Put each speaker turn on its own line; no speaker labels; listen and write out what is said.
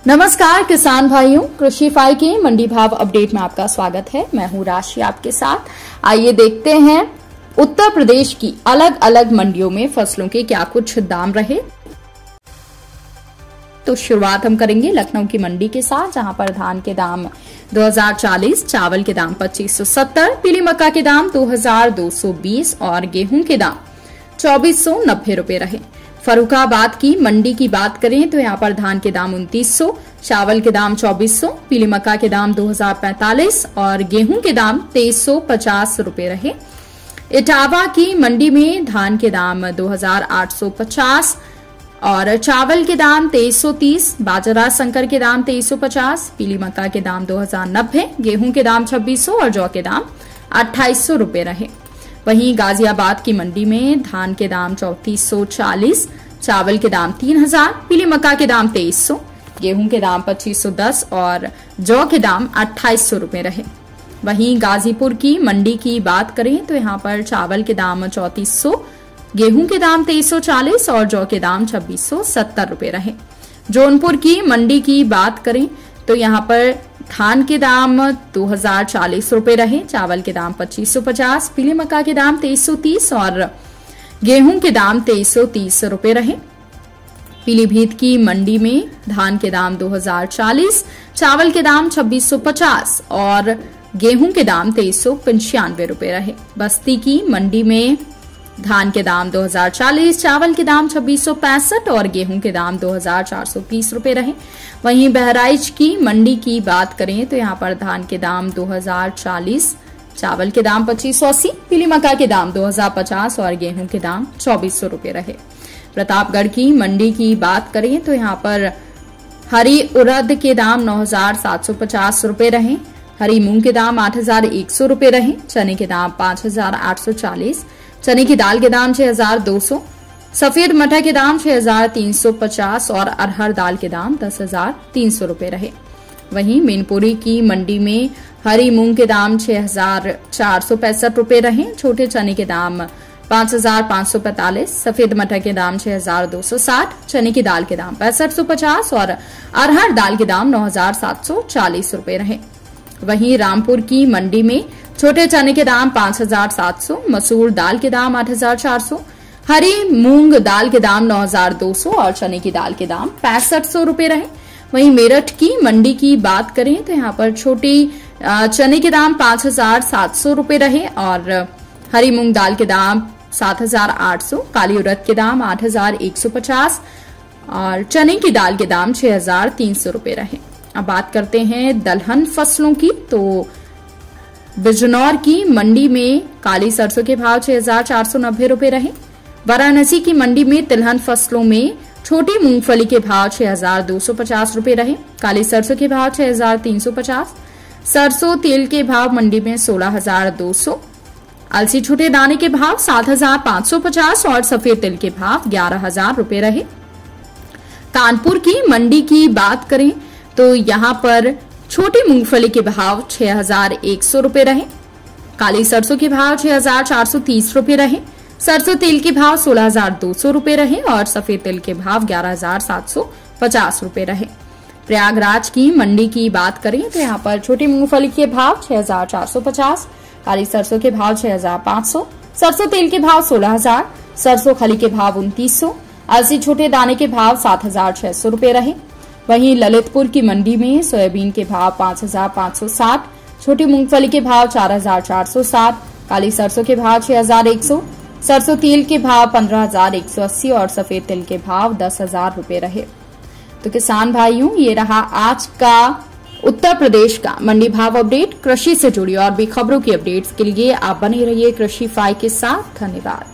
नमस्कार किसान भाइयों, कृषि फाई के मंडी भाव अपडेट में आपका स्वागत है। मैं हूं राशि आपके साथ। आइए देखते हैं उत्तर प्रदेश की अलग अलग मंडियों में फसलों के क्या कुछ दाम रहे। तो शुरुआत हम करेंगे लखनऊ की मंडी के साथ, जहां पर धान के दाम 2040, चावल के दाम 2570, पीली मक्का के दाम 2220 और गेहूं के दाम 2490 रुपए रहे। फर्रुखाबाद की मंडी की बात करें तो यहाँ पर धान के दाम 2900, चावल के दाम 2400, पीली मक्का के दाम 2045 और गेहूं के दाम 2350 रुपए रहे। इटावा की मंडी में धान के दाम 2850 और चावल के दाम 2330, बाजरा संकर के दाम 2350, पीली मक्का के दाम 2090, गेहूं के दाम 2600 और जौ के दाम 2800 रुपए रहे। वहीं गाजियाबाद की मंडी में धान के दाम 3440, चावल के दाम 3000, पीली मक्का के दाम 2300, गेहूं के दाम 2510 और जौ के दाम 2800 रुपए रहे। वहीं गाजीपुर की मंडी की बात करें तो यहाँ पर चावल के दाम 3400, गेहूं के दाम 2340 और जौ के दाम 2670 रुपए रहे। जौनपुर की मंडी की बात करें तो यहाँ पर धान के दाम 2040 रुपए रहे, चावल के दाम 2550, पीली मक्का के दाम 2330 और गेहूं के दाम 2330 रुपए रहे। पीलीभीत की मंडी में धान के दाम 2040, चावल के दाम 2650 और गेहूं के दाम 2395 रुपए रहे। बस्ती की मंडी में धान के दाम 2040, चावल के दाम 2665 और गेहूं के दाम 2430 रुपए रहे। वहीं बहराइच की मंडी की बात करें तो यहाँ पर धान के दाम 2040, चावल के दाम 2580, पीली मक्का के दाम 2050 और गेहूं के दाम 2400 रुपए रहे। प्रतापगढ़ की मंडी की बात करें तो यहाँ पर हरी उड़द के दाम 9750 रुपए रहे, हरी मूंग के दाम 8100 रुपए रहे, चने के दाम 5840, चने की दाल के दाम 6200, सफेद मटर के दाम 6350 और अरहर दाल के दाम 10300 रुपए रहे। वहीं मैनपुरी की मंडी में हरी मूंग के दाम 6465 रुपए रहे, छोटे चने के दाम 5545, सफेद मटर के दाम 6260, चने की दाल के दाम 6550 और अरहर दाल के दाम 9740 रुपए रहे। वहीं रामपुर की मंडी में छोटे चने के दाम 5700, मसूर दाल के दाम 8400, हरी मूंग दाल के दाम 9200 और चने की दाल के दाम 6500 रुपए रहे। वहीं मेरठ की मंडी की बात करें तो यहाँ पर छोटी चने के दाम 5700 रुपए रहे और हरी मूंग दाल के दाम 7800, काली उड़द के दाम 8150 और चने की दाल के दाम 6300 रुपए रहे। अब बात करते हैं दलहन फसलों की। तो बिजनौर की मंडी में काली सरसों के भाव 6490 रुपए रहे। वाराणसी की मंडी में तिलहन फसलों में छोटी मूंगफली के भाव 6250 रुपए रहे, काली सरसों के भाव 6350, सरसों तेल के भाव मंडी में 16200, अलसी छोटे दाने के भाव 7550 और सफेद तिल के भाव 11000 रुपए रहे। कानपुर की मंडी की बात करें तो यहाँ पर छोटी मूंगफली के भाव 6100 रुपए रहे, काली सरसों के भाव 6430 रुपए रहे, सरसों तेल के भाव 16200 रुपए रहे और सफेद तिल के भाव 11750 रुपए रहे। प्रयागराज की मंडी की बात करें तो यहाँ पर छोटी मूंगफली के भाव 6450, काली सरसों के भाव 6500, सरसों तेल के भाव 16000, सरसों खली के भाव 2900, अलसी छोटे दाने के भाव 7600 रुपए रहे। वहीं ललितपुर की मंडी में सोयाबीन के भाव 5560, छोटी मूंगफली के भाव 4460, काली सरसों के भाव 6100, सरसों तेल के भाव 15180 और सफेद तिल के भाव 10000 रुपए रहे। तो किसान भाइयों, ये रहा आज का उत्तर प्रदेश का मंडी भाव अपडेट। कृषि से जुड़ी और भी खबरों की अपडेट्स के लिए आप बने रहिए कृषि फाई के साथ। धन्यवाद।